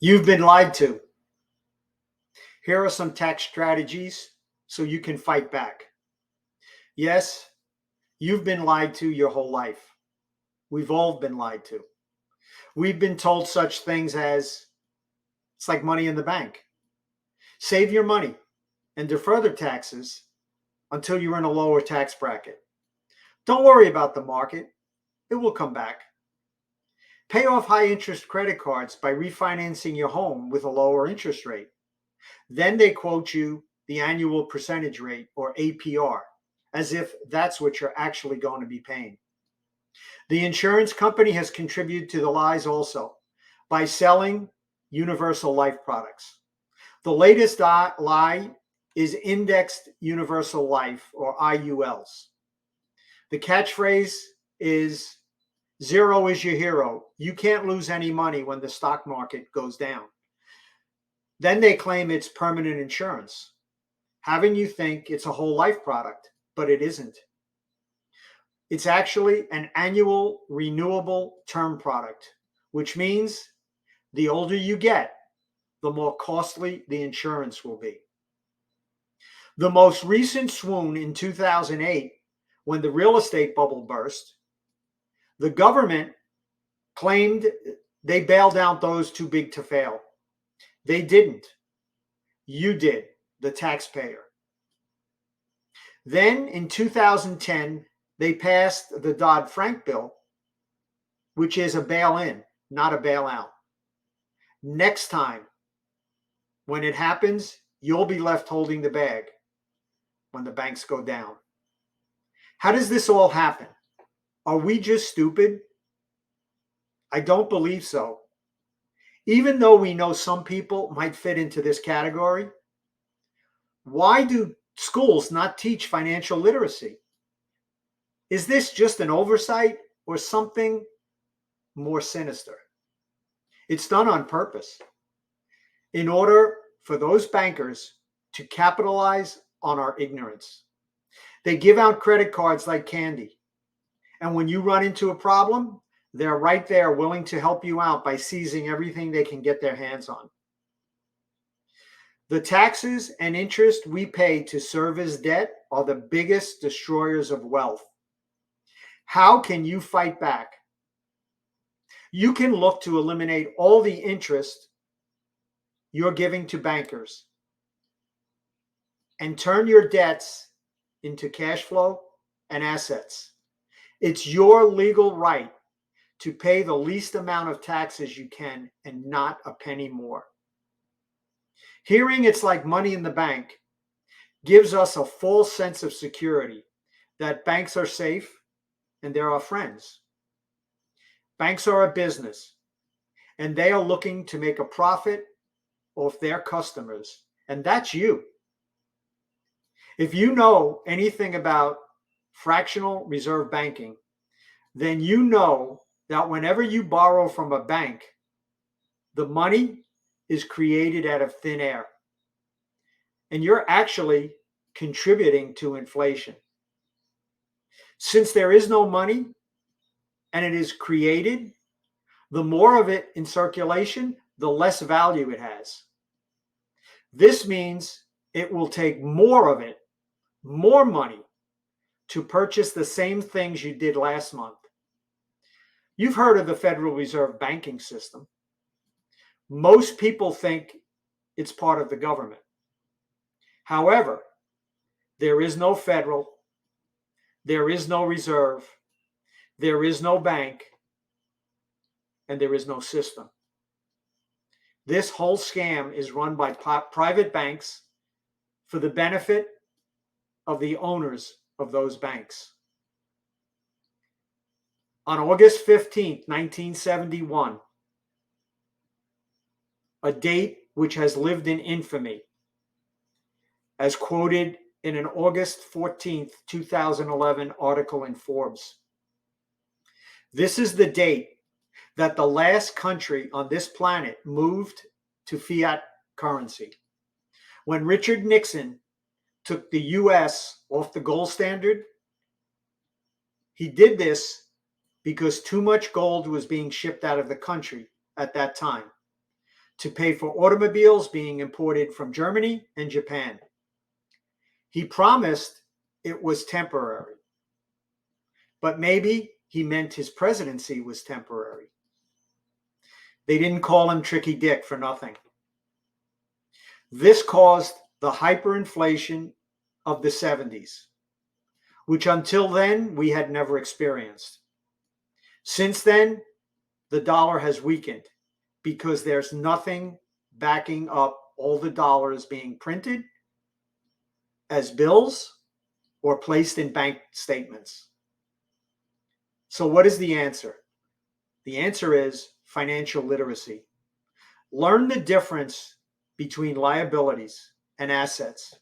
You've been lied to. Here are some tax strategies so you can fight back. Yes, you've been lied to your whole life. We've all been lied to. We've been told such things as it's like money in the bank. Save your money and defer the taxes until you're in a lower tax bracket. Don't worry about the market, it will come back. Pay off high interest credit cards by refinancing your home with a lower interest rate. Then they quote you the annual percentage rate, or APR, as if that's what you're actually going to be paying. The insurance company has contributed to the lies also by selling universal life products. The latest lie is indexed universal life, or IULs. The catchphrase is zero is your hero. You can't lose any money when the stock market goes down. Then they claim it's permanent insurance, having you think it's a whole life product, but it isn't. It's actually an annual renewable term product, which means the older you get, the more costly the insurance will be. The most recent swoon in 2008, when the real estate bubble burst, the government claimed they bailed out those too big to fail. They didn't. You did, the taxpayer. Then in 2010, they passed the Dodd-Frank bill, which is a bail-in, not a bailout. Next time, when it happens, you'll be left holding the bag when the banks go down. How does this all happen? Are we just stupid? I don't believe so. Even though we know some people might fit into this category, why do schools not teach financial literacy? Is this just an oversight or something more sinister? It's done on purpose in order for those bankers to capitalize on our ignorance. They give out credit cards like candy. And when you run into a problem, they're right there willing to help you out by seizing everything they can get their hands on. The taxes and interest we pay to service debt are the biggest destroyers of wealth. How can you fight back? You can look to eliminate all the interest you're giving to bankers and turn your debts into cash flow and assets. It's your legal right to pay the least amount of taxes you can and not a penny more. Hearing it's like money in the bank gives us a false sense of security that banks are safe and they're our friends. Banks are a business and they are looking to make a profit off their customers, and that's you. If you know anything about fractional reserve banking, then you know that whenever you borrow from a bank, the money is created out of thin air. And you're actually contributing to inflation. Since there is no money and it is created, the more of it in circulation, the less value it has. This means it will take more of it, more money, to purchase the same things you did last month. You've heard of the Federal Reserve banking system. Most people think it's part of the government. However, there is no federal, there is no reserve, there is no bank, and there is no system. This whole scam is run by private banks for the benefit of the owners of those banks. On August 15th, 1971, a date which has lived in infamy, as quoted in an August 14th, 2011 article in Forbes. This is the date that the last country on this planet moved to fiat currency. When Richard Nixon took the US off the gold standard, he did this because too much gold was being shipped out of the country at that time. to pay for automobiles being imported from Germany and Japan. He promised it was temporary, but maybe he meant his presidency was temporary. They didn't call him Tricky Dick for nothing. This caused the hyperinflation of the 70s, which until then we had never experienced. Since then, the dollar has weakened because there's nothing backing up all the dollars being printed as bills or placed in bank statements. So what is the answer? The answer is financial literacy. Learn the difference between liabilities and assets.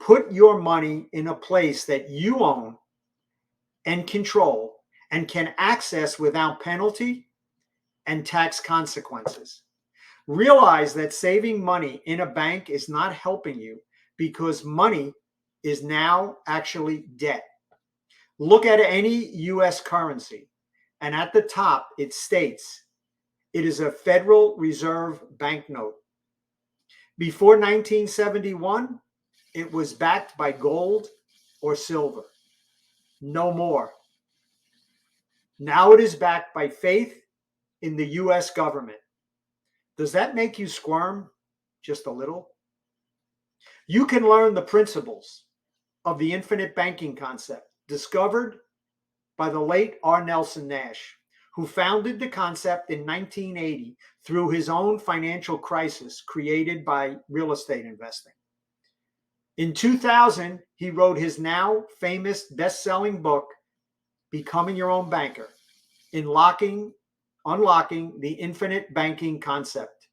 Put your money in a place that you own and control and can access without penalty and tax consequences. Realize that saving money in a bank is not helping you because money is now actually debt. Look at any US currency, and at the top it states it is a Federal Reserve banknote. Before 1971, it was backed by gold or silver. No more. Now it is backed by faith in the US government. Does that make you squirm just a little? You can learn the principles of the infinite banking concept discovered by the late R. Nelson Nash, who founded the concept in 1980 through his own financial crisis created by real estate investing. In 2000, he wrote his now famous best-selling book, Becoming Your Own Banker, Unlocking the Infinite Banking Concept.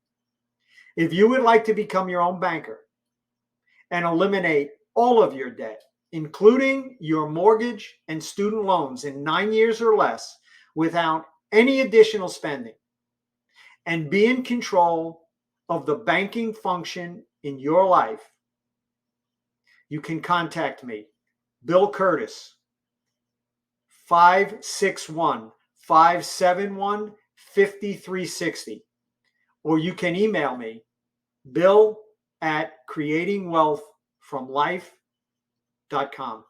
If you would like to become your own banker and eliminate all of your debt, including your mortgage and student loans in 9 years or less without any additional spending, and be in control of the banking function in your life, you can contact me, Bill Curtis, 561-571-5360, or you can email me, bill@creatingwealthfromlife.com.